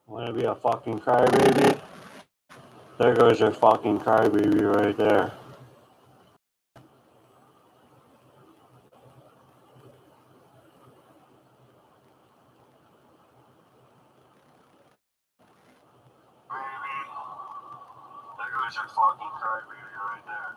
Wanna be a fucking crybaby? There goes your fucking crybaby right there. There goes your fucking crybaby right there.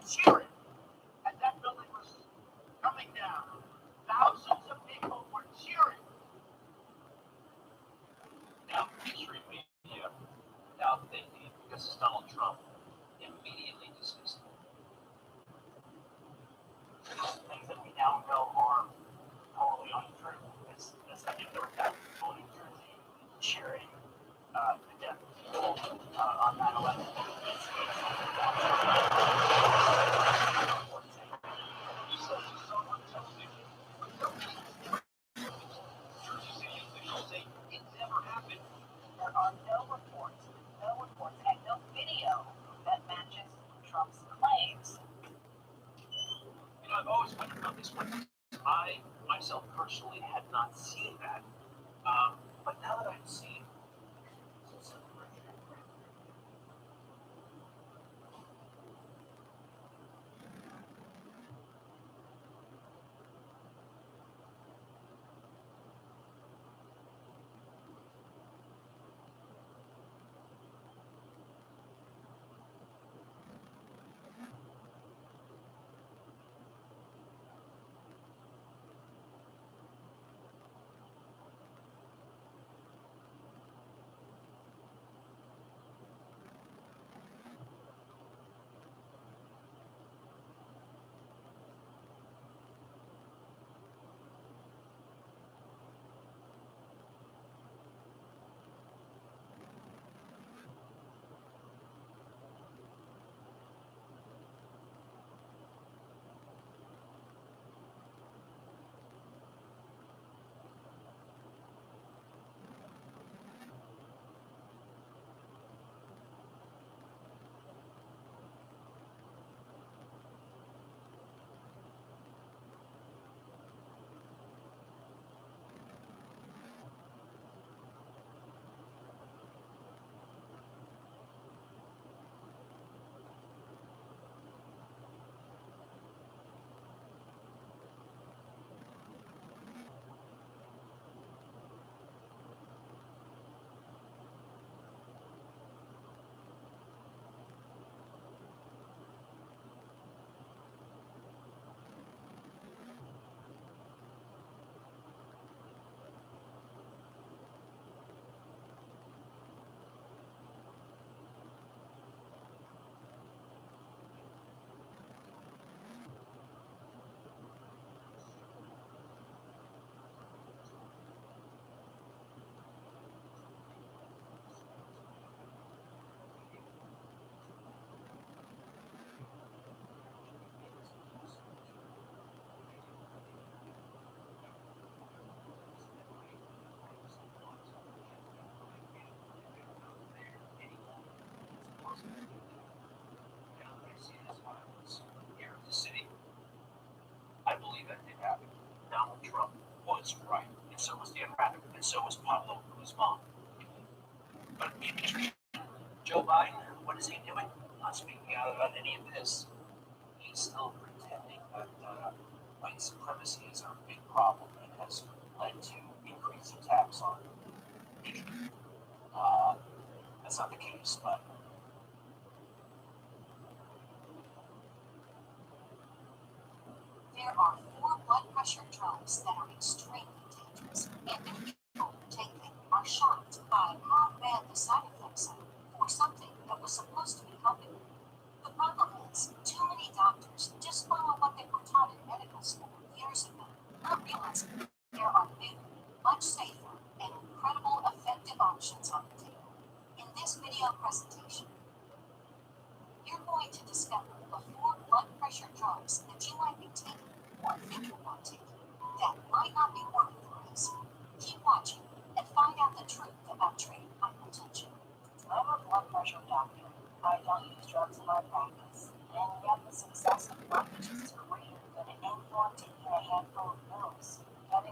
cheering as that building was coming down. Thousands of people were cheering. Now, mainstream media, without thinking, because it's Donald Trump, immediately dismissed it. Things that we now know are totally untrue. As I think there were people in New Jersey cheering the death of people on 9/11. So someone tells me, city officials say it never happened. There are no reports, and no video that matches Trump's claims. I've always wondered about this one. I myself personally had not seen that, but now that I've seen some here in the city. I believe that did happen. Donald Trump was right, and so was Dan Rather, and so was Pablo Guzman. But Joe Biden, what is he doing? Not speaking out about any of this. He's still pretending that white supremacy is a big problem and has led to increased attacks on Asian. Uh, that's not the case, but there are 4 blood pressure drugs that are extremely dangerous, and many people who take them are shocked by how bad the side effects are for something that was supposed to be helping them. The problem is, too many doctors just follow what they were taught in medical school years ago, not realizing there are new, much safer, and incredible effective options on the table. In this video presentation, you're going to discover the 4 blood pressure drugs that you might be taking or think about taking that might not be worth the risk. Keep watching and find out the truth about treating hypertension. I'm a blood pressure doctor. I don't use drugs in my practice, and yet the success of blood is greater than anyone taking a handful of pills. That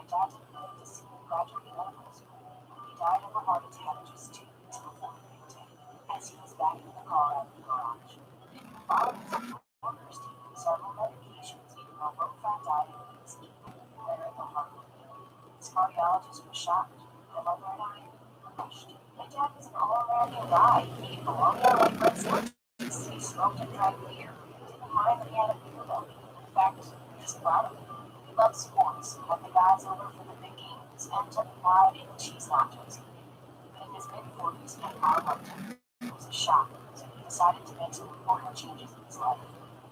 My dad didn't live to see me graduate medical school. He died of a heart attack just 2 weeks before the big day, as he was backing the car out of the garage. Following his workers taking several medications, eating a low-fat diet, and he was even wearing a heart monitor. His cardiologist was shocked. My mother and I rushed. My dad was an all-American guy. He ate bologna like red sandwiches. He smoked and drank beer. Didn't mind that he had a beer belly. In fact, he was proud of it. He loved sports, had the guys over for the big games, and took pride in cheese nachos. But in his mid-40s, he had hard work. It was a shock, so he decided to make some important changes in his life.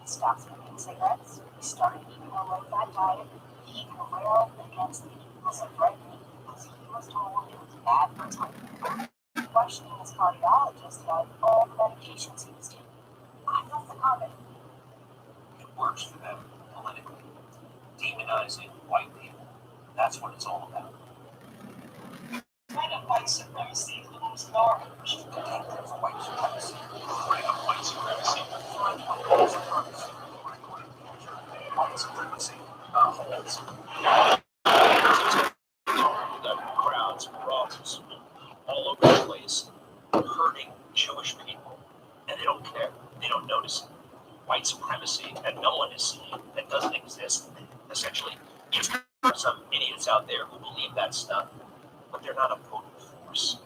He stopped smoking cigarettes. He started eating a low-fat diet. He railed against the evils of red meat because he was told it was bad for his heart. Questioning his cardiologist about all the medications he was taking. I left the comment. It works for them politically. Demonizing white people. That's what it's all about. Kind of white supremacy looms large. Detective white supremacy. Bring up white supremacy. White supremacy. White supremacy. Crowds and crosses all over the place, hurting Jewish people, and they don't care. They don't notice it. White supremacy that no one is seeing, that doesn't exist. Essentially, it's some idiots out there who believe that stuff, but they're not a potent force.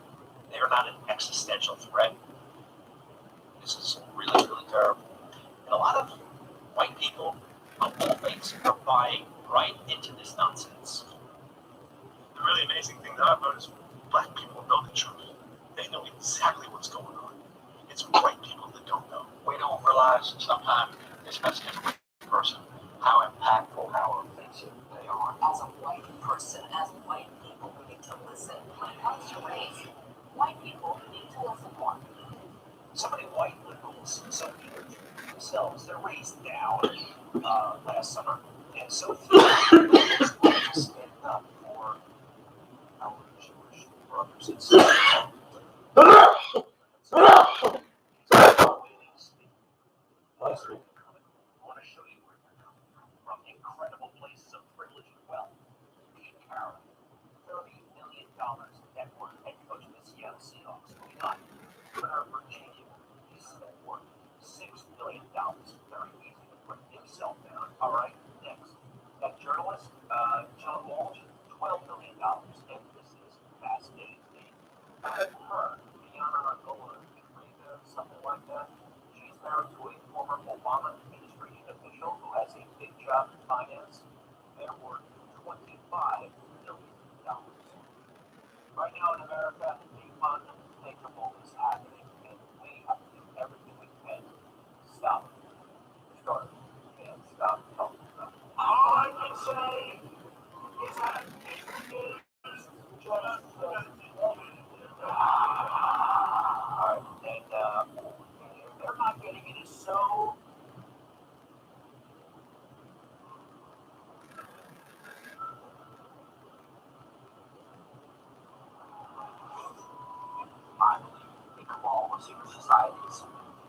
They're not an existential threat. This is really, really terrible. And a lot of white people, of all things, are buying right into this nonsense. The really amazing thing that I've noticed, black people know the truth. They know exactly what's going on. It's white people that don't know. We don't realize sometimes, especially as a white person, how impactful, how offensive they are. As a white person, as white people, we need to listen. When it comes to race, white people need to listen more. So many white liberals, so eager to themselves, they're raised down last summer, and so few stand up for our Jewish brothers and sisters. Lastly, I want to show you where we're coming from incredible places of privilege and wealth. Pete Carroll, $30 million net worth head coach of the Seattle Seahawks, moving on. Governor of Virginia, his net worth $6 billion. Very easy to put himself down. All right, next. That journalist, John Walsh, $12 million. And this is fascinating to me. Her, Rihanna Angola, something like that. She's married to a former Obama administration official who has a big job in finance. They're worth $25 million. Right now in America, the unthinkable is happening, and we have to do everything we can to stop it. Start and stop talking about it. All I can say is that it is just Alright, and they're not getting it. It's so finally a cabal of secret societies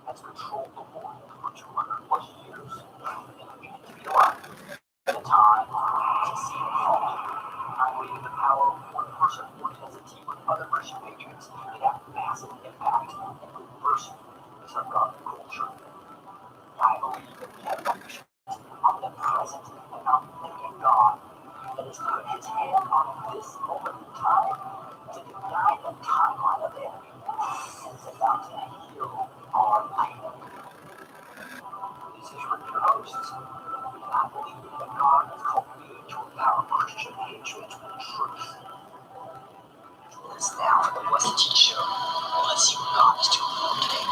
has controlled the world for 200 plus years, and we need to be alive at a time to see it fall. I believe the power of one person working as a team with other Russian patriots can have massive impact and reverse this ungodly culture. I believe that we have functions omnipresent and omnipotent God that has put his hand on this moment in time to deny the timeline of it and is about to heal our pain. This is for your hosts. I believe that God has called me to empower Christian patriots with truth. It's now the Blessed T Show. Let's see what God is doing for today.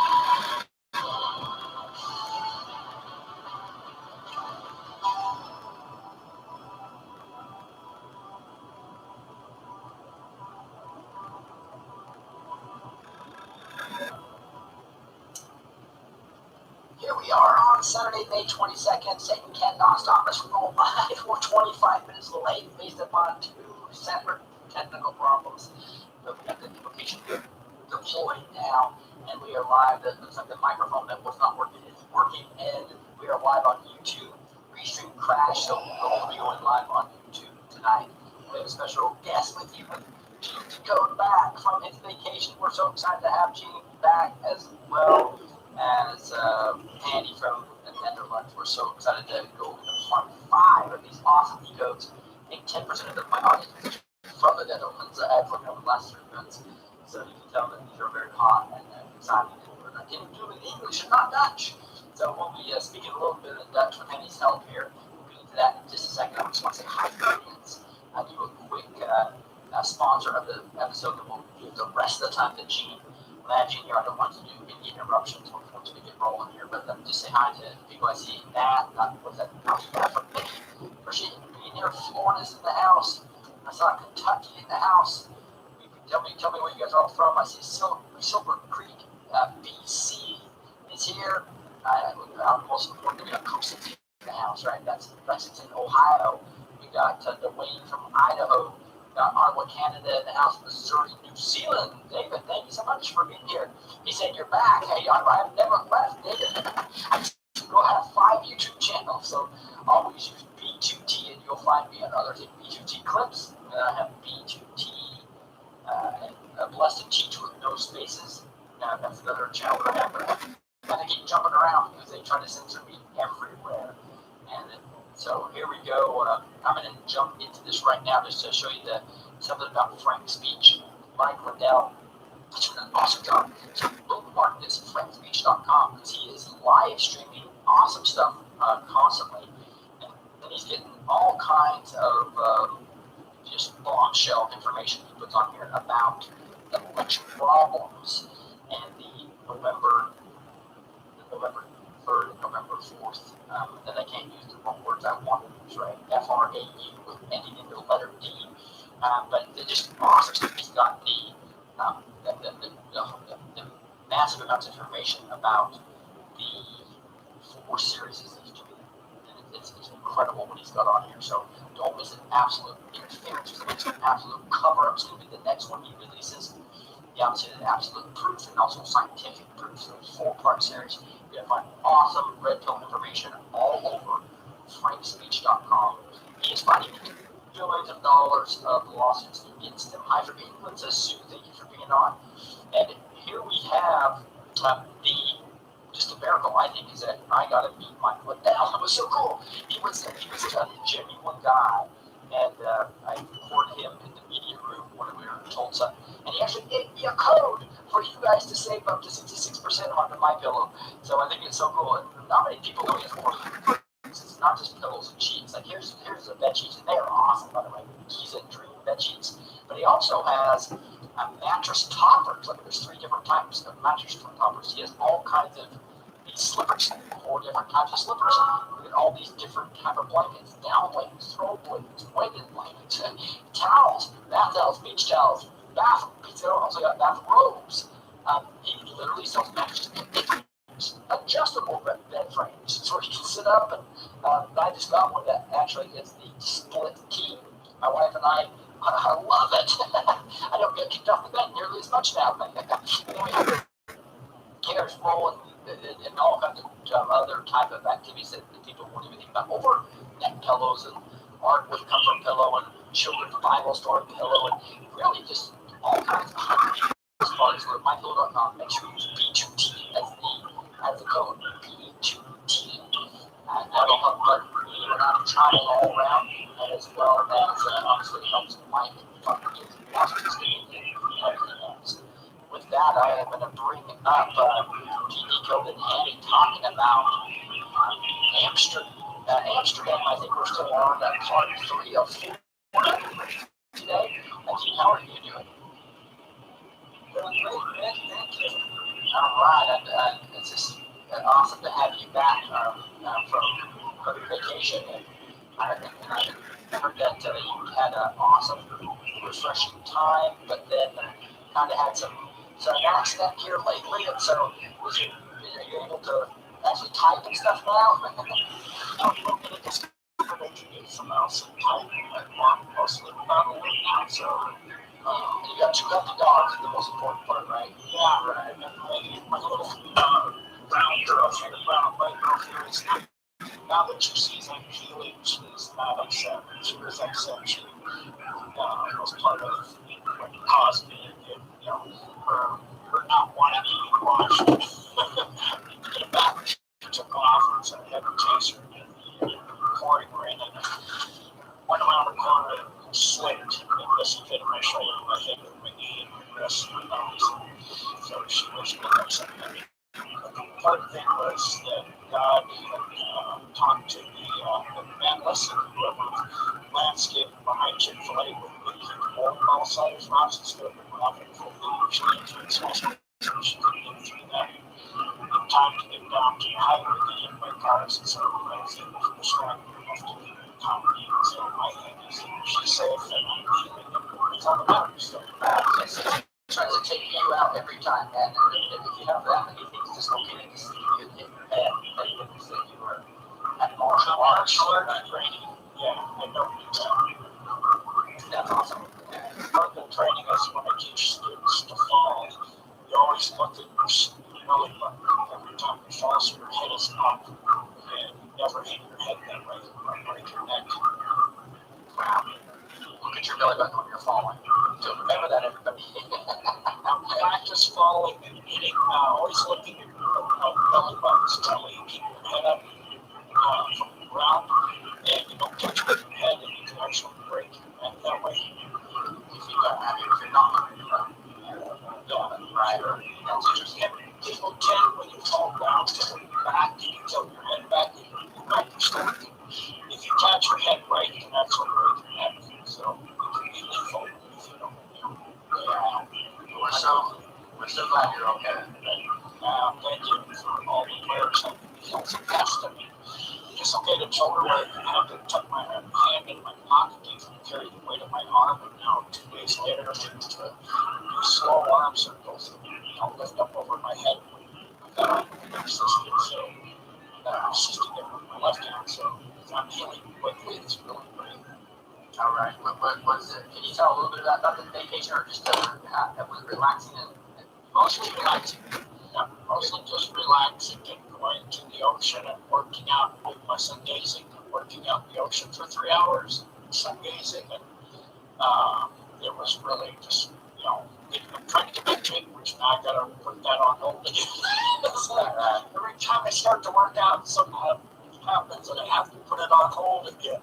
Here we are on Saturday, May 22nd. Satan cannot stop us from going live. We're 25 minutes late based upon 2 separate technical problems. But we got the application deployed now, and we are live. It looks like the microphone that was not working is working, and we are live on YouTube. Restream crashed, so we will be going live on YouTube tonight. we have a special guest with you. Gene's going back from his vacation. We're so excited to have Gene back, as well as Andy from the Netherlands. We're so excited to go over the part 5 of these awesome e-codes. I think 10% of my audience is from the Netherlands. I've looked over the last 3 months, so you can tell that these are very hot and exciting. We're not getting doing English and not Dutch. So we'll be speaking a little bit of Dutch with Andy's help here. We'll get into that in just a second. I just want to say hi to the audience. I'll do a quick sponsor of the episode, and we'll do the rest of the time to Gene. Gene here, I don't want to do any interruptions once we get rolling here, but just say hi to people I see. Matt, what's that? From Mickey. Appreciate you being here. Florida's in the house. I saw Kentucky in the house. Tell me where you guys are all from. I see Silver Creek, BC is here. I'm most important. We got Coast in the house, right? That's in Ohio. We got Dwayne from Idaho. We got Ottawa, Canada in the house. Missouri, New Zealand. David, thank you so much for being here. He said you're back. Hey, I've never left, David. I still have 5 YouTube channels, so always use B2T, and you'll find me on others. B2T clips. I have B2T. Blessed Teach with no spaces. That's another channel I have. But I keep jumping around because they try to censor me everywhere. And so here we go. I'm going to jump into this right now just to show you something about frank speech. Mike Liddell, he's doing an awesome job. So bookmark this frankspeech.com because he is live streaming awesome stuff constantly. And he's getting all kinds of just bombshell information he puts on here about election problems and the November 3rd and November 4th. And I can't use the wrong words I want to use, right? FRAU with ending in the letter D. But they're just awesome. He's got the massive amounts of information about the 4 series he's doing. And it's incredible what he's got on here. So don't miss an absolute interference. It's an absolute cover-up. It's going to be the next one he releases. The opposite of absolute proof and also scientific proof. So it's a 4-part series. You're going to find awesome red pill information all over frankspeech.com. He is fighting billions of dollars of lawsuits against him. Hi for being with us, Sue. Thank you for being on. And here we have just a miracle, I think, is that I got to meet Mike Liddell. It was so cool. He was a genuine guy. And I recorded him in the media room when we were in Tulsa. And he actually gave me a code for you guys to save up to 66% on the MyPillow. So I think it's so cool. And not many people know it's for it's not just pillows and sheets. Like here's the bed sheets, and they're awesome, by the way. He's a dream bed sheets. But he also has mattress toppers. Like there's 3 different types of mattress toppers. He has all kinds of these slippers, 4 different types of slippers. Look at all these different type of blankets, down blankets, throw blankets, weighted blankets, towels, bath towels, beach towels, bath. He's also got bath robes. He literally sells mattresses, adjustable bed frames, so you can sit up. And I just got one that actually is the split king. My wife and I love it. I don't get kicked off the bed nearly as much now. Hair's rolling and all kinds of other type of activities that people won't even think about. Over neck pillows and art with comfort pillow and children's Bible story pillow and really just all kinds of parties with MyPillow.com. Make sure you use B2T as the code. B2T. That'll help you and I'm trying all around, as well as obviously helps Mike get everything else. With that, I am going to bring up PD Code and Andy talking about Amsterdam. I think we're still on part 3 of 4 today. How are you doing? Doing great, thank you. All right, it's just awesome to have you back from vacation. And I heard that you had an awesome, refreshing time, but then kind of had some accident here lately, and so are you able to actually type and stuff now? Someone else typing mostly probably. So you got 2 healthy dogs, the most important part, right? Yeah, right. My little brown girl, brown white girl here is now that she sees I'm healing, she's not upset. She was upset. She was part of what caused me to get, her not wanting to be watched. Get it back. She took off, and so I had to chase her. And pouring her in, and went around the corner and slipped and dislocated my shoulder, my hip, my knee, and my wrist, and my nose. So she was really upset at me. The important thing was that God had talked to the man, listen, whoever landscape behind Chick-fil-A with the people on all sides, rocks and stuff, and we're not going to fully understand it. So she couldn't get through that. In time to get down to the highway, get in my cars, and so I was able to distract her enough to keep it company. So my thing is that she's safe and I'm healing, and it's all that matters. So, tries to take you out every time, and if you have that many things dislocated, you hit your head, like you said, you were at martial arts training. Yeah, I know exactly. That's awesome. Part of the training is when I teach students to fall, you always look at your belly button every time you fall, so your head is up, and you never hit your head that way, break your neck. Wow. Look at your belly button when you're falling. So remember that, everybody. Practice falling and hitting, always looking at your belly button's belly, keep your head up from the ground, and you don't touch with your head, and you can actually break your neck that way. If you're not, right? That's interesting. People tend, when you fall down, to lean back, you tilt your head back, and you back your stomach. If you catch your head right, you can actually break your neck. So it can be lethal if you don't. Yeah. We're so glad you're okay. Thank you for all the prayers that healed some past of me. Dislocated shoulder blade, I had to tuck my hand in my pocket to carry the weight of my arm, and now 2 days later, I'm able to do slow arm circles and lift up over my head. I'm assisted, so I'm assisting it with my left hand, so I'm healing quickly. It's really great. All right. What was it? Can you tell a little bit about the vacation, or just that was relaxing and Mostly relaxing. Yeah, mostly just relaxing and going to the ocean and working out, doing my sun gazing, and working out in the ocean for 3 hours, sun gazing, and it was really just, I'm trying to get back to it, which now I gotta put that on hold again. It's like, every time I start to work out, something happens and I have to put it on hold again.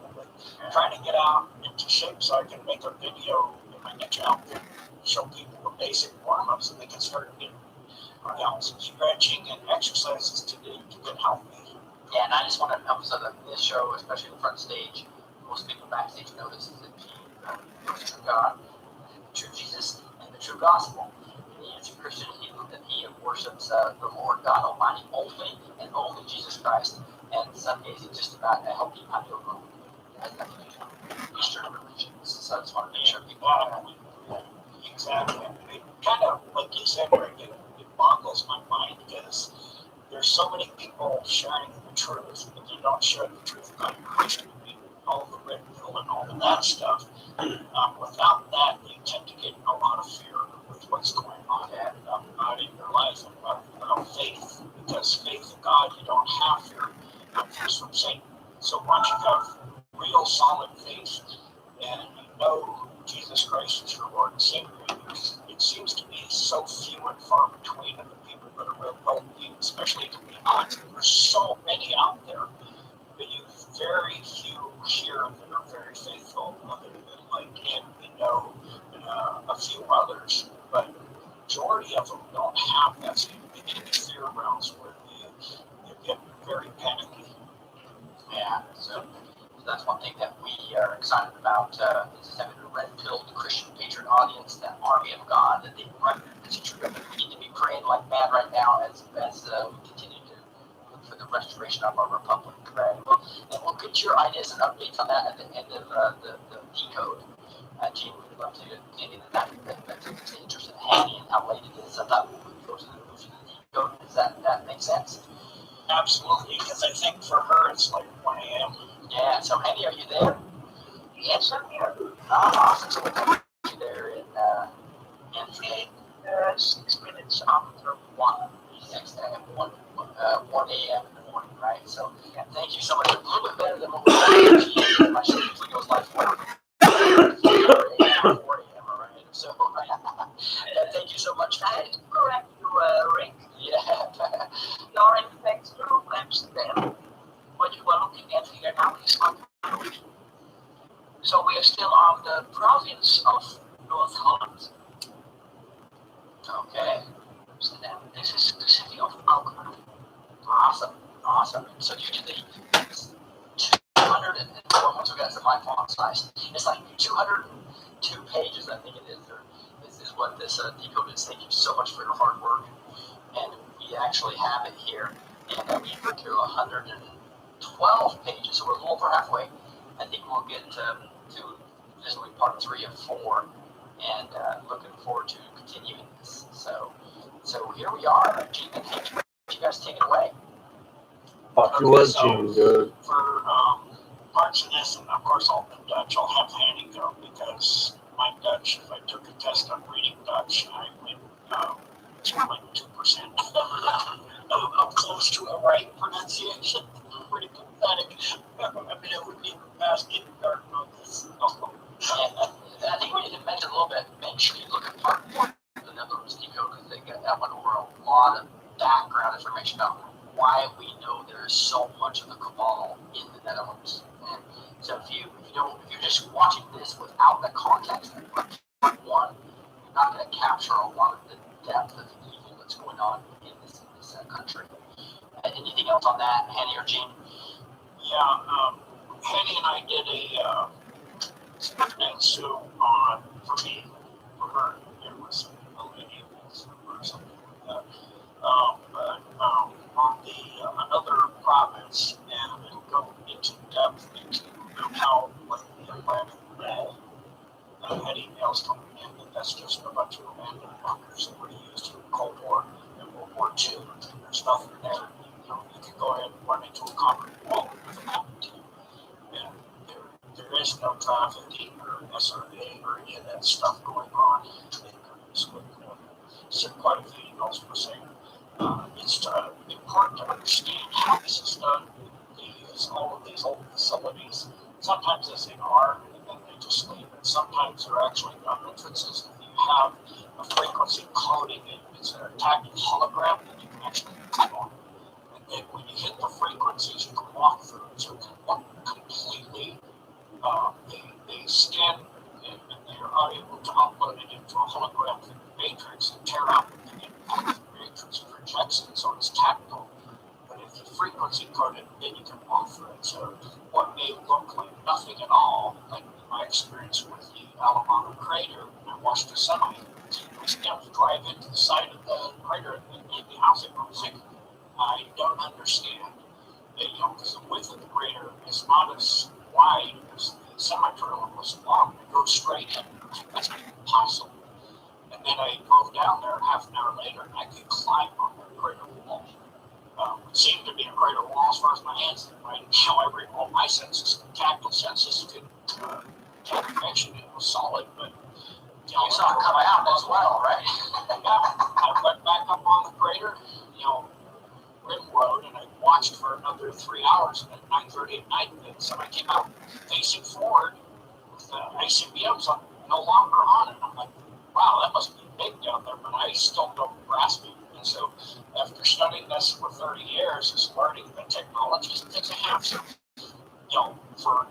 I'm trying to get out into shape so I can make a video in my next outfit, show people the basic warm-ups, and they can start getting some stretching and exercises to do to get healthy. Yeah, and I just want to emphasize that this show, especially the front stage, most people backstage know this is the true God, the true Jesus, and the true gospel. The true Christian, that he worships the Lord God Almighty only, and only Jesus Christ. And some days it's just about helping how to grow. It has nothing to do with Eastern religions. So I just want to make sure people know that. Exactly. It kind of, like you said, Rick, it boggles my mind because there's so many people sharing the truth, but they don't share the truth about Christian, all the red pill and all of that stuff. Without that, you tend to get a lot of fear with what's going on out in your life and about faith. Because faith in God, you don't have fear. Fears from Satan. So once you have real solid faith and you know Jesus Christ is your Lord and Savior, it seems to be so few and far between of the people that are real well-being, especially to be honest. There's so many out there, but you very few here that are very faithful, other than like Ken, and a few others, but the majority of them don't have that same fear rounds where you get very panicky. Yeah, so that's one thing that we are excited about. Is having a red pill, the Christian patriot audience, that army of God that they run. It's true. We need to be praying like mad right now as we continue to look for the restoration of our republic. Right? And we'll get your ideas and updates on that at the end of the decode. Gene, we'd love to get into that's interesting. Handy and how late it is. I thought we would go to the decode. Does that make sense? Absolutely, because I think for her it's like 1 a.m. Yeah, so Handy, are you there? Yes, I'm here. Awesome. So we'll come to you there in 6 minutes after 1. 1 a.m. in the morning. right? So thank you so much. A little bit better than what we're doing. My show usually goes like 4 a.m., right? So thank you so much. Correct you, Rick. Yeah. Your effects through Amsterdam. What you are looking at here now is on. So we are still on the province of North Holland. Okay. So now this is the city of Alkmaar. Awesome. Awesome. So usually 200 and once we got to my font size, it's like 202 pages, I think it is. Or this is what this decode is. Thank you so much for your hard work. And we actually have it here. And we went to 112 pages, so we're a little over halfway. I think we'll get to this will be part 3 of 4, and looking forward to continuing this. So here we are. Gene, you guys take it away. Fuck you up, Gene, dude. For parts of this, and of course all the Dutch, I'll have Hanny go because my Dutch, if I took a test on reading Dutch, I would like 2% up close to a right pronunciation. Pretty pathetic. I mean, I wouldn't even pass kindergarten on this. I think we need to mention a little bit. Make sure you look at part 1 of the Netherlands decode because they got that one over a lot of background information about why we know there is so much of the cabal in the Netherlands. And so if you're just watching this without the context of part 1, you're not going to capture a lot of the depth of the evil that's going on in this country. Anything else on that, Hanny or Gene? Yeah, Hanny and I did a and so on for me, for her, it was millennials or something like that. But on the another province, and it'll go into depth into how like the Atlantic Wall had emails coming in that that's just a bunch of abandoned bunkers that were used in the Cold War and World War II. There's nothing there. You can go ahead and run into a concrete wall with an empty. And there is no trafficking or SRA or any of that stuff going on. So quite a few emails were saying it's important to understand how this is done. They use all of these old facilities. Sometimes they say are, and then they just leave it. Sometimes they're actually done entrances. You have a frequency coding. It's an tactile hologram that you can actually click on. And then when you hit the frequencies, you can walk through it. So completely, they scan and they are able to upload it into a holographic matrix and tear out the matrix projects it, so it's tactile. But if you frequency code it, then you can walk through it. So what may look like nothing at all, like in my experience with the Alamano crater, I watched a semi drive into the side of the crater and made me housing. I was like, I don't understand. Because the width of the crater is not as wide as the semi-trailer was long. It goes straight in. That's impossible. And then I drove down there half an hour later, and I could climb on the crater wall. It seemed to be a crater wall as far as my hands did, right? However, all my senses, tactile senses, could connection. It was solid, but You saw it come out as well, right? I went back up on the crater, Rim Road, and I watched for another 3 hours. And at 9:30 at night, somebody came out facing forward with the ICBMs no longer on it. I'm like, wow, that must be big down there, but I still don't grasp it. And so, after studying this for 30 years, is learning the technologies and things I have. So, for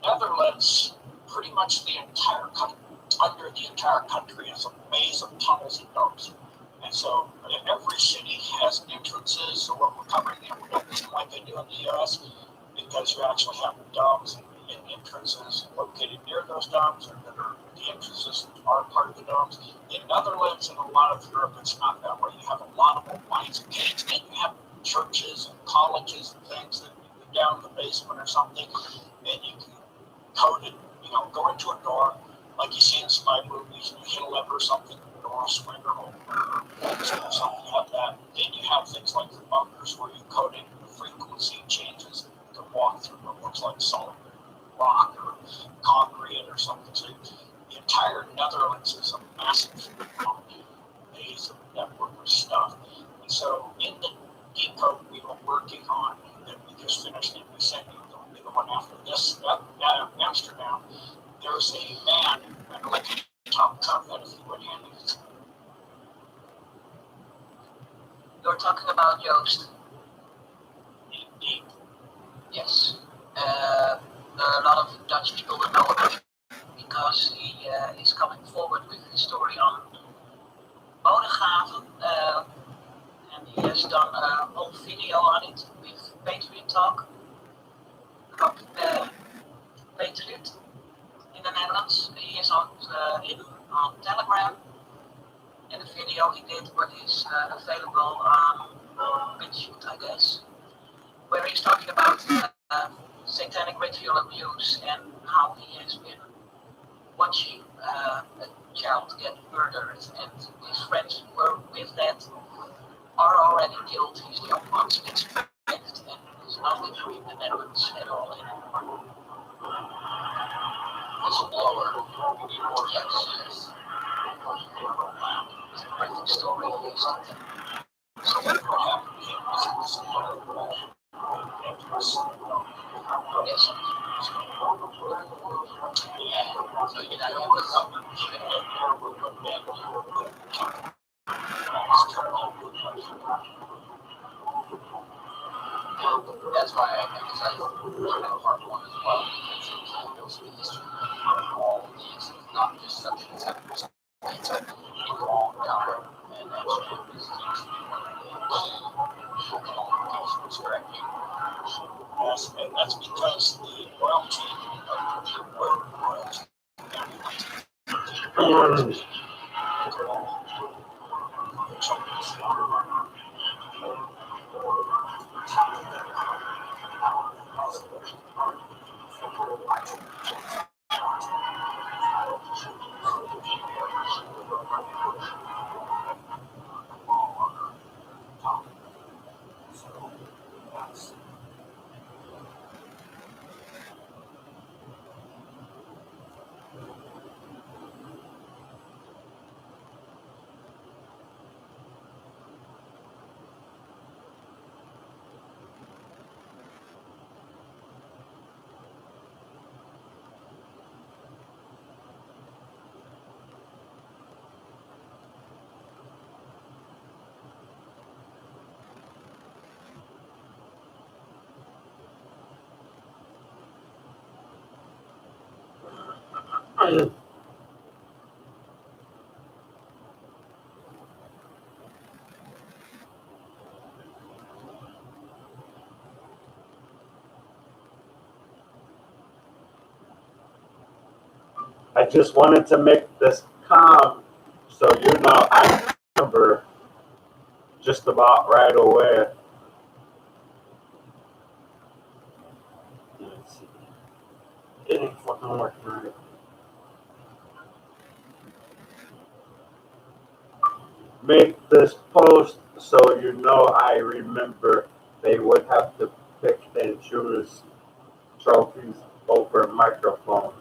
Netherlands, pretty much the entire country, under the entire country is a maze of tunnels and domes. And so every city has entrances, so what we're covering there, we don't do like they do in the US, because you actually have domes and entrances located near those domes, or that are the entrances are part of the domes. In Netherlands and a lot of Europe, it's not that way. You have a lot of old lines of gates, and you have churches and colleges and things that you go down in the basement or something, and you can code it, go into a door, like you see in spy movies, you hit a lever or something, the door will swing or open or something like that. Then you have things like the bunkers where you code in the frequency changes to walk through what looks like solid rock or concrete or something. So the entire Netherlands is a massive maze of network of stuff. And so in the decode we were working on, that Amsterdam, there's a man, I'd like to talk about if you would, Andy. You're talking about Joost. Indeed. Yes. A lot of Dutch people will know about him because he is coming forward with his story on Bodegraven, and he has done a whole video on it with Patriot Talk, Patriot in the Netherlands. He is on Telegram, and the video he did is available on BitChute, I guess, where he's talking about satanic ritual abuse and how he has been watching a child get murdered, and his friends who were with that are already killed. He's the only one that's expected, and he's not living in the Netherlands at all anymore. Whistleblower. Yes. It's a great story. So what happened to him was a whistleblower. Yes. So you know, it was something that's why I emphasize part one as well, because it goes through the history of all of these, not just subjects that it's a long time, and that's just one of the communications correctly. Yes, and that's because the royalty of the royals I just wanted to make this calm, so you know I remember just about right away. Let's see. It ain't fucking working right. Make this post so you know I remember they would have to pick and choose trophies over microphone.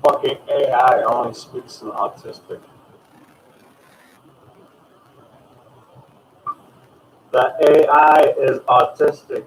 Fucking AI only speaks in autistic. The AI is autistic.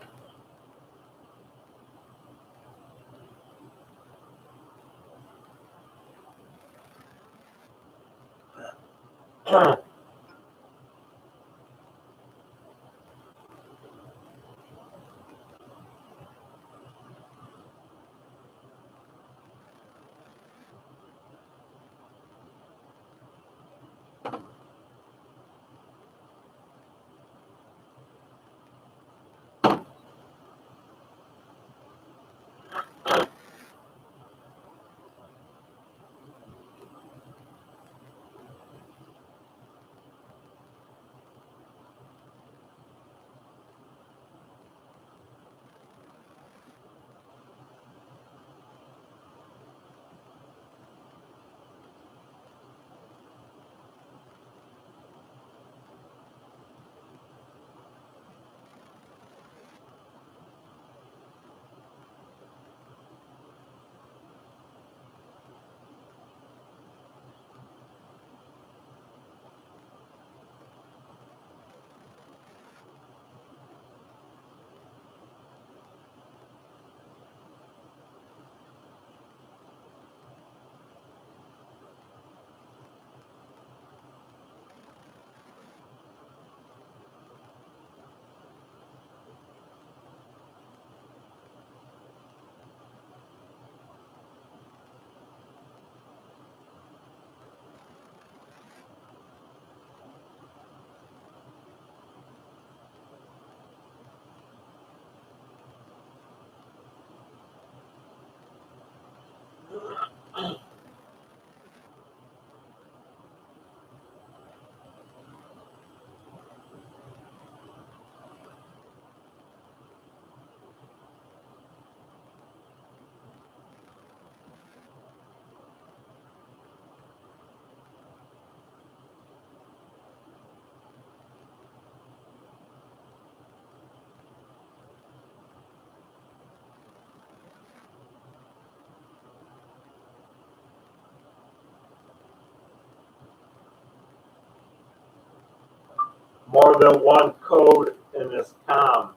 more than one code in this COM.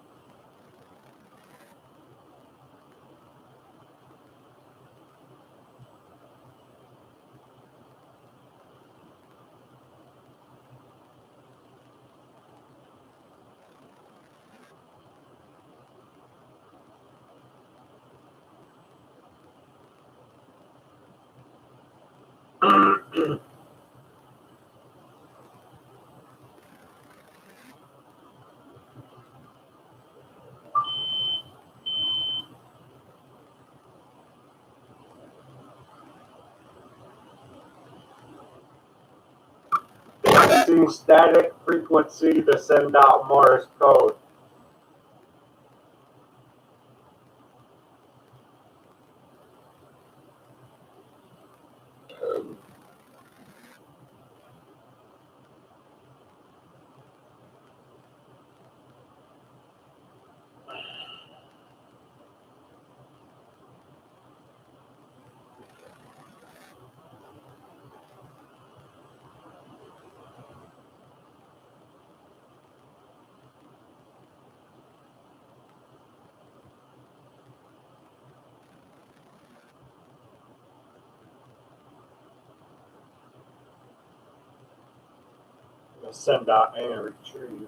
Using static frequency to send out Morse code. Send out and retrieve.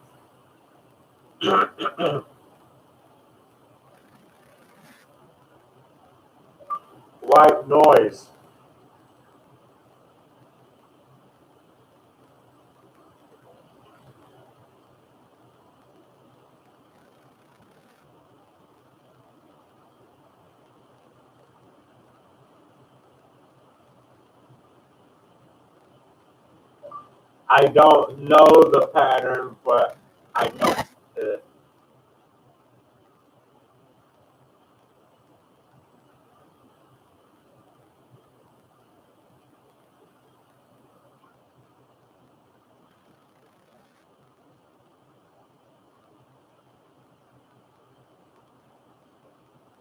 White noise. I don't know the pattern, but I know it.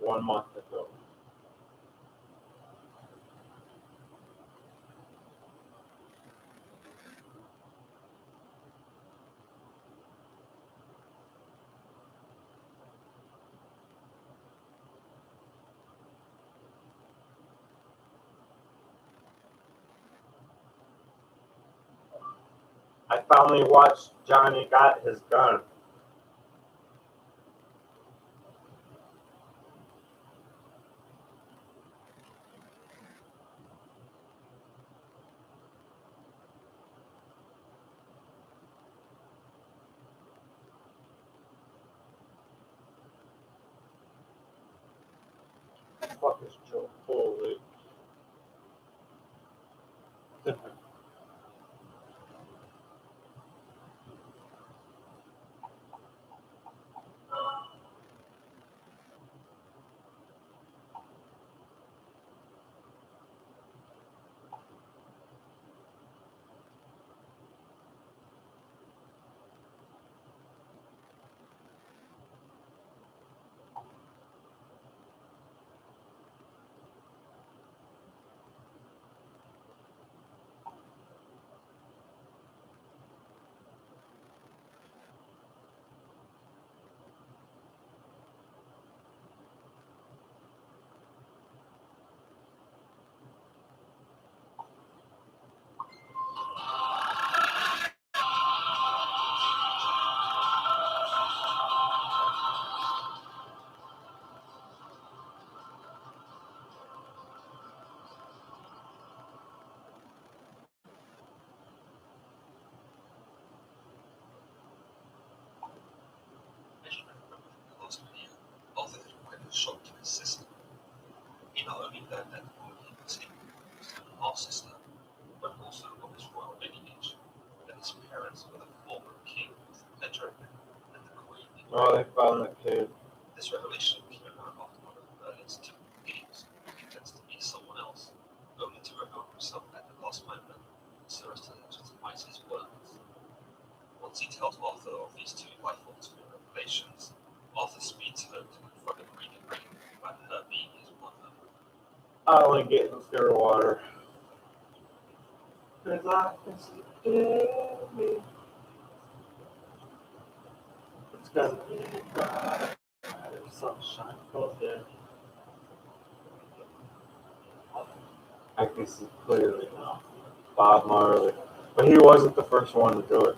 One month ago. I finally watched Johnny Got His Gun. Fuck is Joe Foley? Close video of the equipment shot to his sister. He not only learned that he was his half-sister, but also of his royal lineage, that his parents were the former king Pedro and the queen. Oh, they found the kid. This revelation came about after one of the earliest typical games, who pretends to be someone else, only to reveal himself at the last moment, so as to legitimize his words. Once he tells Arthur of these two life-altering revelations, Arthur speeds home to confront the Queen about her being his mother. I only get in clear water. Cause I can see me. There's some shine close there. I can see clearly now. Bob Marley. But he wasn't the first one to do it.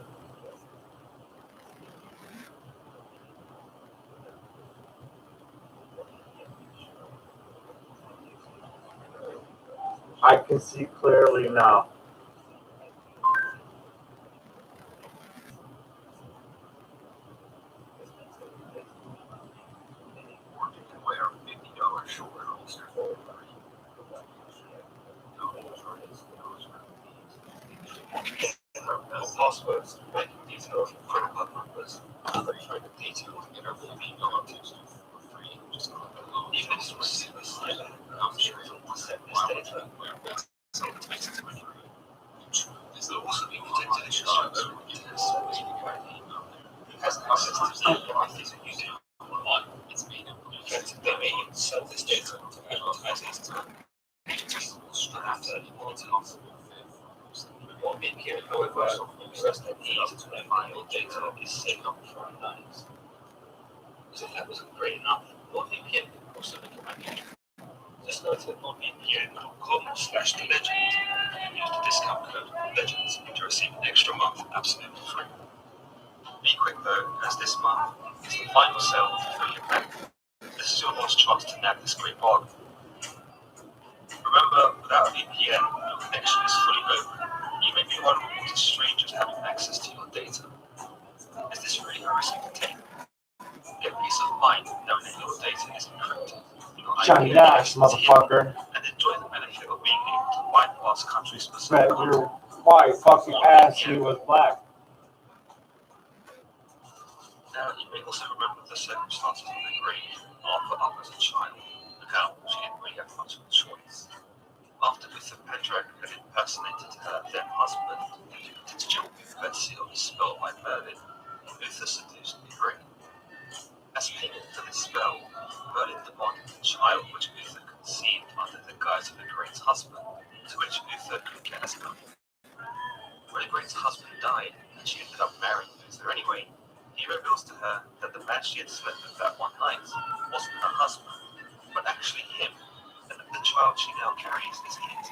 I can see clearly now. You can wear a $50 shoulder holster for free. Passwords, banking details, credit card numbers, other private details, and everything you want to for free. Just even if it's super silent, I'm sure it'll set this data where it's so it makes it free. This will also be protected if your own tests or security has access to everything that you do online. It's being implemented. They may even sell this data to advertisers to agencies after off. What being here, however, stress that ease to final data is saved up for lines. So if that wasn't great enough, NordVPN can also recommend you. Just go to nordvpn.com/thelegend and use the discount code LEGENDS to receive an extra month absolutely free. Be quick though, as this month is the final sale for your plan. This is your last chance to nab this great bargain. Remember, without a VPN, your connection is fully open. You may be vulnerable to strangers having access to your data. Is this really a risk you can take? Get peace of mind knowing that your data is encrypted. Johnny Dash, motherfucker. And enjoy the benefit of being able to bypass country-specific Bet content. your white fucking ass he was black. Now, you may also remember the circumstances of the grave Arthur up as a child, and how she didn't really have much of a choice. After Luther Pendragon had impersonated her then husband, to Jill Betsy on his spell by Merlin, Luther seduced the grave. As payment for this spell, Merlin demanded the child which Luther conceived under the guise of the great husband, to which Luther could get as nothing. When the great husband died, and she ended up marrying Luther anyway, he reveals to her that the man she had slept with that one night wasn't her husband, but actually him, and that the child she now carries is his.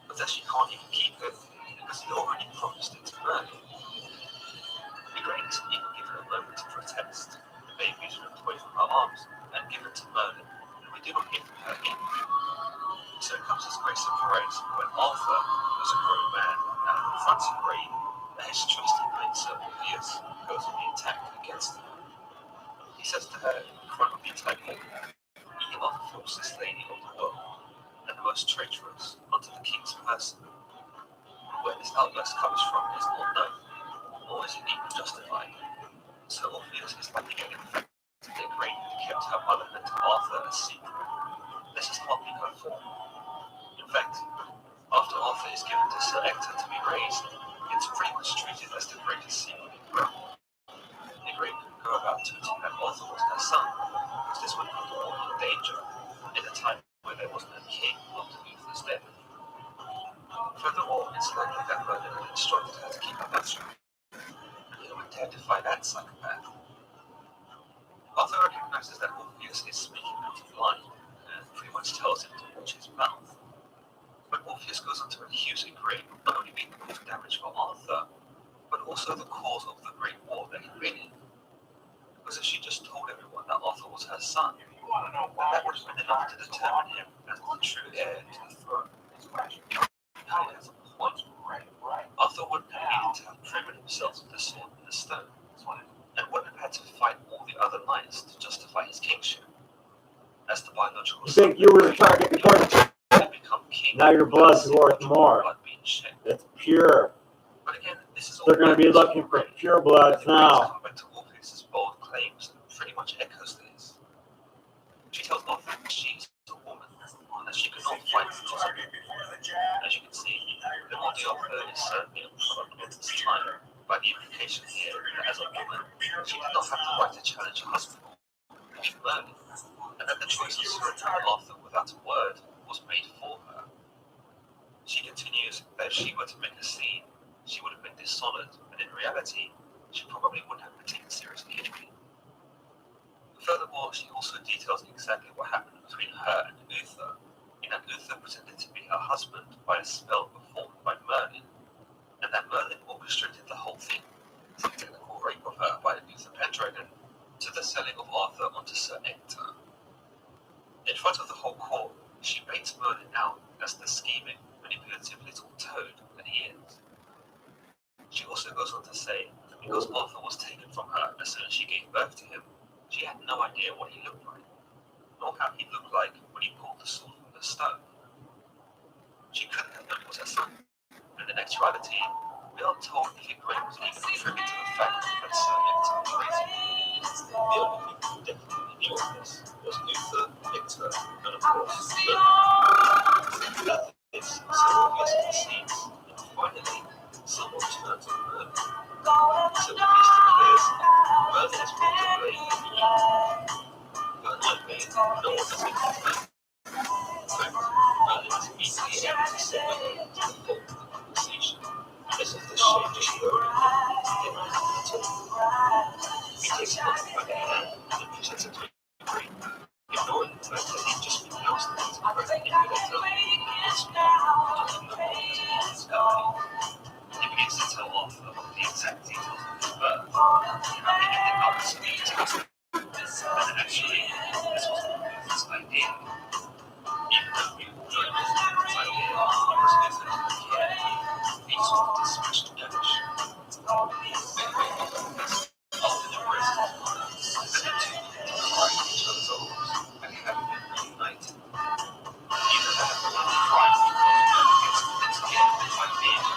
But that she can't even keep it, because he already promised it to Merlin. The great even give her a moment to protest. The baby is ripped away from her arms and given to Merlin, and we do not hear from her again. So it comes as great surprise when Arthur, who's a grown man, now confronts a grave, and his trusty knight Sir Ulfius goes on the attack against her. He says to her in front of the attack, "Ye are the falsest lady of the world, and the most traitorous unto the king's person." Where this outburst comes from is not known, nor is it even justified. Sir Ulfius is likely getting infected to the great who kept her motherhood to Arthur a secret. This is hardly her fault. In fact, after Arthur is given to Sir Ector to be raised, it's pretty much treated as the greatest secret in the realm. The great could go about tweeting that Arthur was her son, because this would put the world in danger in a time where there wasn't a king after Luther's death. Furthermore, it's likely that Merlin had instructed her to keep her mouth shut, and he would dare defy that psychopath. Arthur recognizes that Orpheus is speaking out of line, and pretty much tells him to watch his mouth. But Orpheus goes on to accuse the Great of not only being the cause of damage for Arthur, but also the cause of the Great War that he'd been in. Because if she just told everyone that Arthur was her son, that would have been enough to determine him as the true heir to the throne. Harry has a point. Arthur wouldn't have needed to have proven himself with the sword and the stone, and wouldn't have had to fight all the other knights to justify his kingship. As the biological You think you were the target before? had become king, Now your blood's worth more. blood being shed. It's pure. But again, this is all They're going to be looking for pure bloods now. Come back to Orpheus's bold claims and pretty much echoes this. She tells Arthur that she's a woman and that she could not fight for husband. As you can see, the body of her is certainly a product of this time, by the implication here that as a woman, she did not have the right to challenge her husband, even Merlin, and that the choice of surrendering Arthur without a word was made for her. She continues that if she were to make a scene, she would have been dishonored, and in reality, she probably wouldn't have been taken seriously anyway. Furthermore, she also details exactly what happened between her and Uther, in that Uther pretended to be her husband by a spell performed by Merlin, and that Merlin orchestrated the whole thing, from technical rape of her by Uther Pendragon to the selling of Arthur onto Sir Ector. In front of the whole court, she paints Merlin out as the scheming, manipulative little toad that he is. She also goes on to say that because Arthur was taken from her as soon as she gave birth to him, she had no idea what he looked like, nor how he looked like when he pulled the sword from the stone. She couldn't have known it was her son, and in actuality, we are told if it was even contributed to the fact that Sir Ector was crazy. The only people who definitely knew of this was Uther, Ector, and of course, Merlin. This is so obvious it seems, and finally, someone turns on Merlin. So the history clears, Merlin is brought to blame in the end. But luckily, no one has been confirmed. In fact, Merlin is easily able to say Merlin to the fault of the conversation. This is the strangest story that did not happen at all. He takes Merlin by the hand and presents it to a ring, ignoring the fact that he'd just been ousted as a president in the letter. It's not to the as a company. He begins to tell Arthur the exact details of his birth, how he ended up so fantastic. And actually, this was Uther's idea. Even though we all know it was Uther's idea, it was Uther's idea. He sort of dispatched the damage. Anyway, after the rest of the mother, and the two begin to cry in each other's arms and have been reunited. Either had a cry because Merlin gets convinced again by being a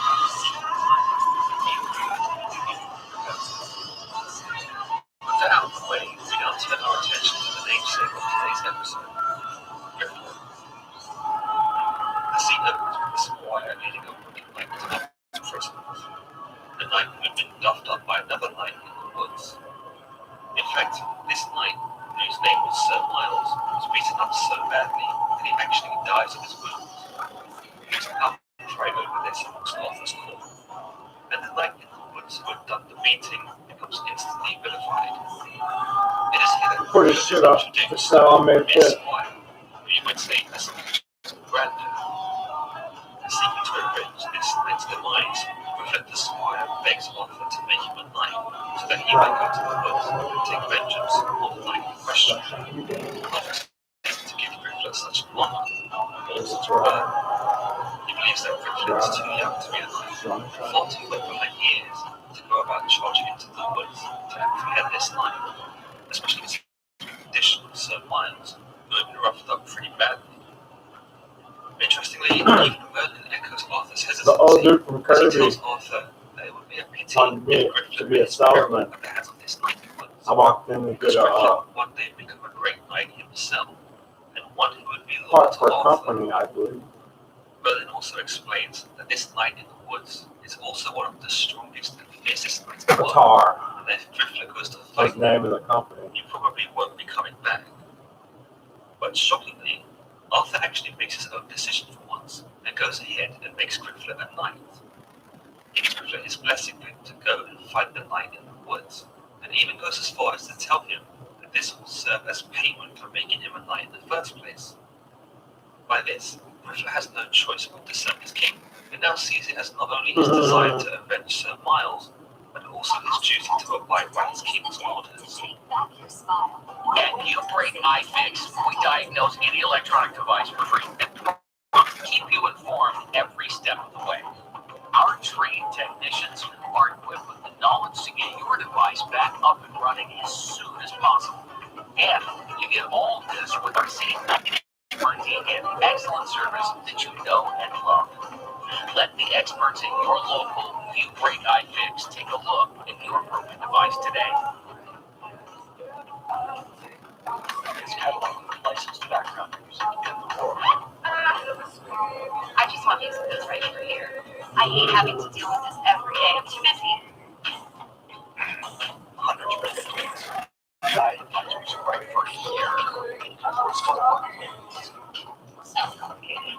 with that out of the way, we now turn our attention to the namesake of today's episode, Griffith. The scene opens with the squire leading a wooden knight to prison. The knight who had been duffed up by another knight in the woods. In fact, this knight, whose name was Sir Miles, was beaten up so badly that he actually dies of his wounds. He was outright over this amongst Arthur's court, and the knight in the woods who had done the beating becomes instantly vilified. It is here that Put his shit up for sale, man. Esquire, who you might say has some grandeur. Seeking to avenge this knight's demise, Griffith the Squire begs Arthur to make him a knight so that he might go to the woods and take vengeance on the knight in question. Arthur says to give Griffith such an honor, or such a burden. He believes that Griffith is too young to be a knight, far too wet behind years to go about charging into the woods to apprehend this knight, especially considering the condition of Sir Miles, who had been roughed up pretty badly. Interestingly, even Merlin echoes Arthur's hesitancy. The old dude from He Kirby tells Arthur that it would be a pity wanted me if Griffith to be a made his peril salesman. at the hands of this knight in the woods. I walked in and Because did a Griffith one day become a great knight himself, and one who would be loyal part to for Arthur. company, I believe. Merlin also explains that this knight in the woods is also one of the strongest and fiercest knights in the world, Qatar and that if Griffith goes to was fight the name of the company. you probably won't be coming back. But shockingly, Arthur actually makes his own decision for once and goes ahead and makes Griffith a knight. He gives Griffith his blessing to go and fight the knight in the woods, and even goes as far as to tell him that this will serve as payment for making him a knight in the first place. By this, Griffith has no choice but to serve his king, and now sees it as not only his desire to avenge Sir Miles, but also his duty to abide by his king's orders. Take back your smile. At Newbreak iFix, we diagnose any electronic device for free and keep you informed every step of the way. Our trained technicians are equipped with the knowledge to get your device back up and running as soon as possible. And you get all this with our same warranty and excellent service that you know and love. Let the experts in your local Newbreak iFix take a look at your broken device today. It's kind of like licensed background music in the world. I just want music that's right for here. I hate having to deal with this every day. I'm too busy. Hundreds of minutes. I was right for here. We're still working. Sounds complicated.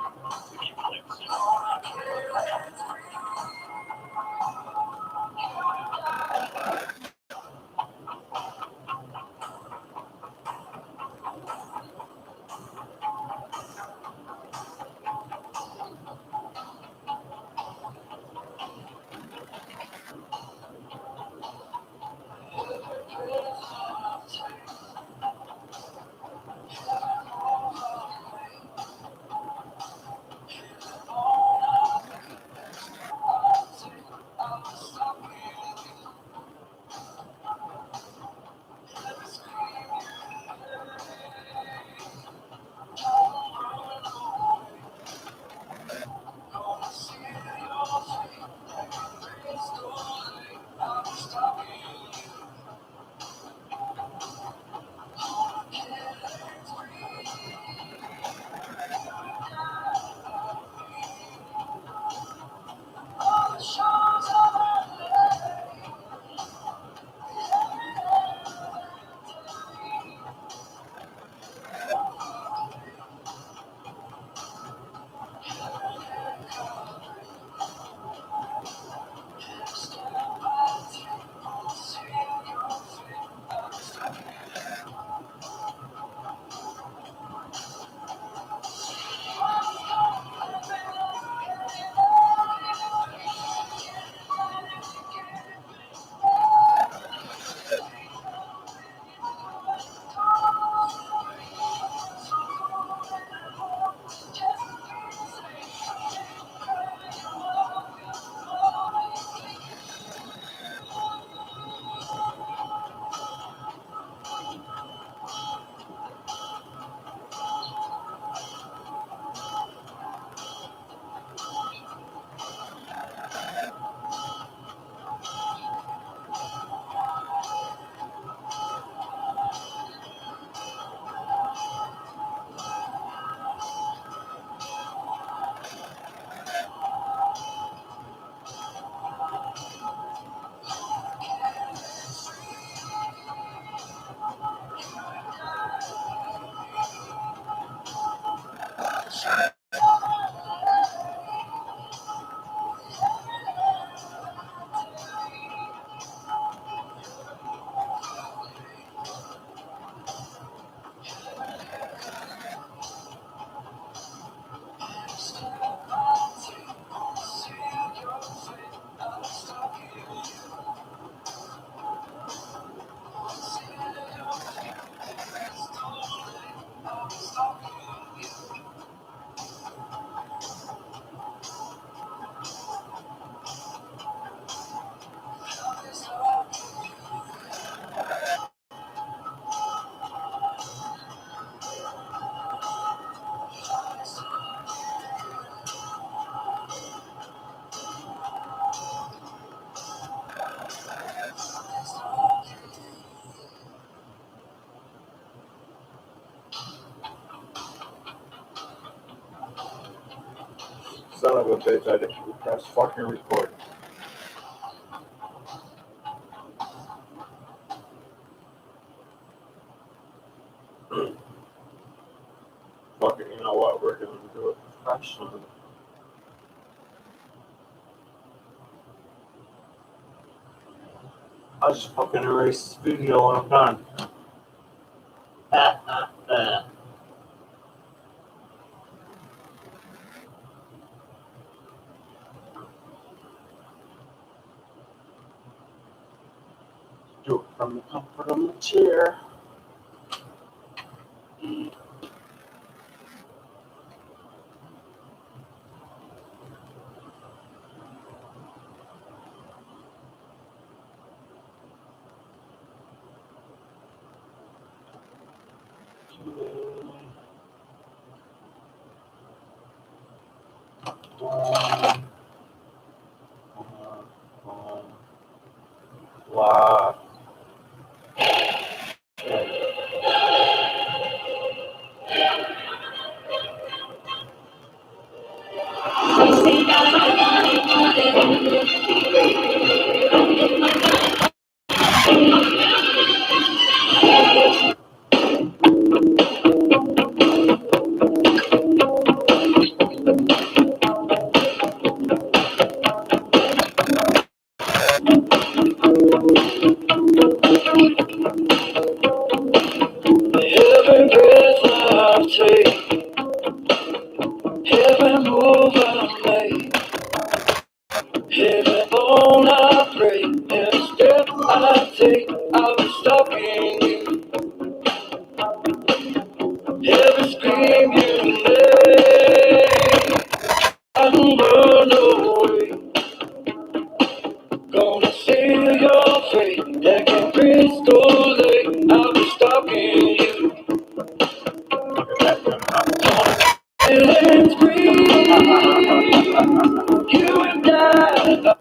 Son of a bitch, I didn't press fucking record. Fucking, you know what? We're gonna do it professionally. I'll just fucking erase this video when I'm done. Do it from the comfort of my chair. Wow. Every breath I take, every move I make, every bone I break, every step I take, I'll be stalking you. Every scream you make, I can run away. Gonna seal your fate like a crystal lake. I'll be stalking you. It's free, you and I.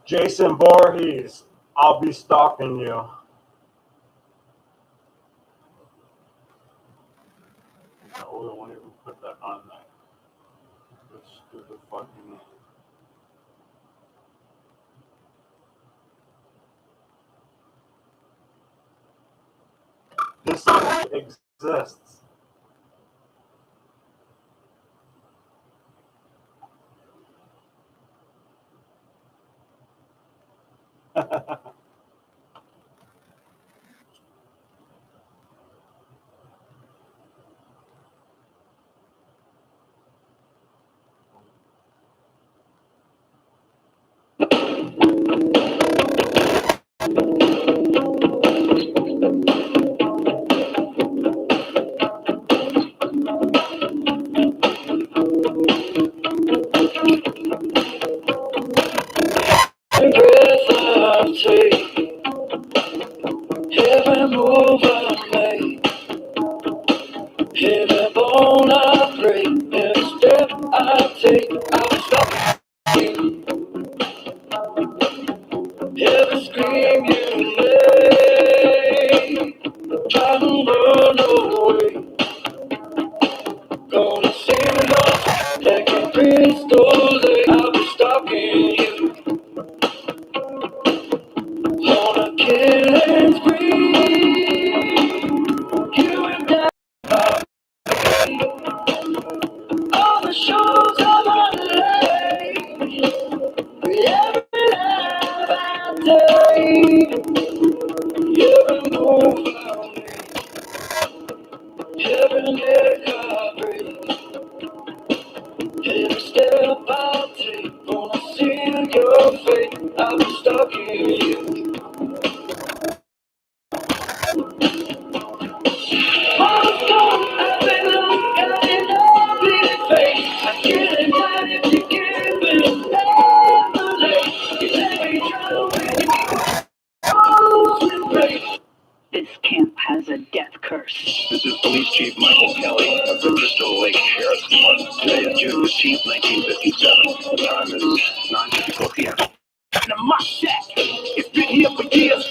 Jason Voorhees, I'll be stalking you. No, we won't even put that on there. This stupid fucking. This song exists. Every move I make, every bone I break, every step I take, I'll stop you. Every scream you make, try to run away. Gonna save it all, like a crystal lake. I'll be stalking you. On a killing spree, you and I. All the shores of LA, every night I day, every move I make, every neck I break, every step I take, gonna see your face. I'll be stalking you. All the storms I've been looking at in your face, I can't imagine if you give it ever late. You let me drown in grace. This camp has a death curse. This is Police Chief Michael Kelly of the Crystal Lake Sheriff's Department. Today is June 15, 1957. The time is 9:54 p.m. In my shack, it's been here for years.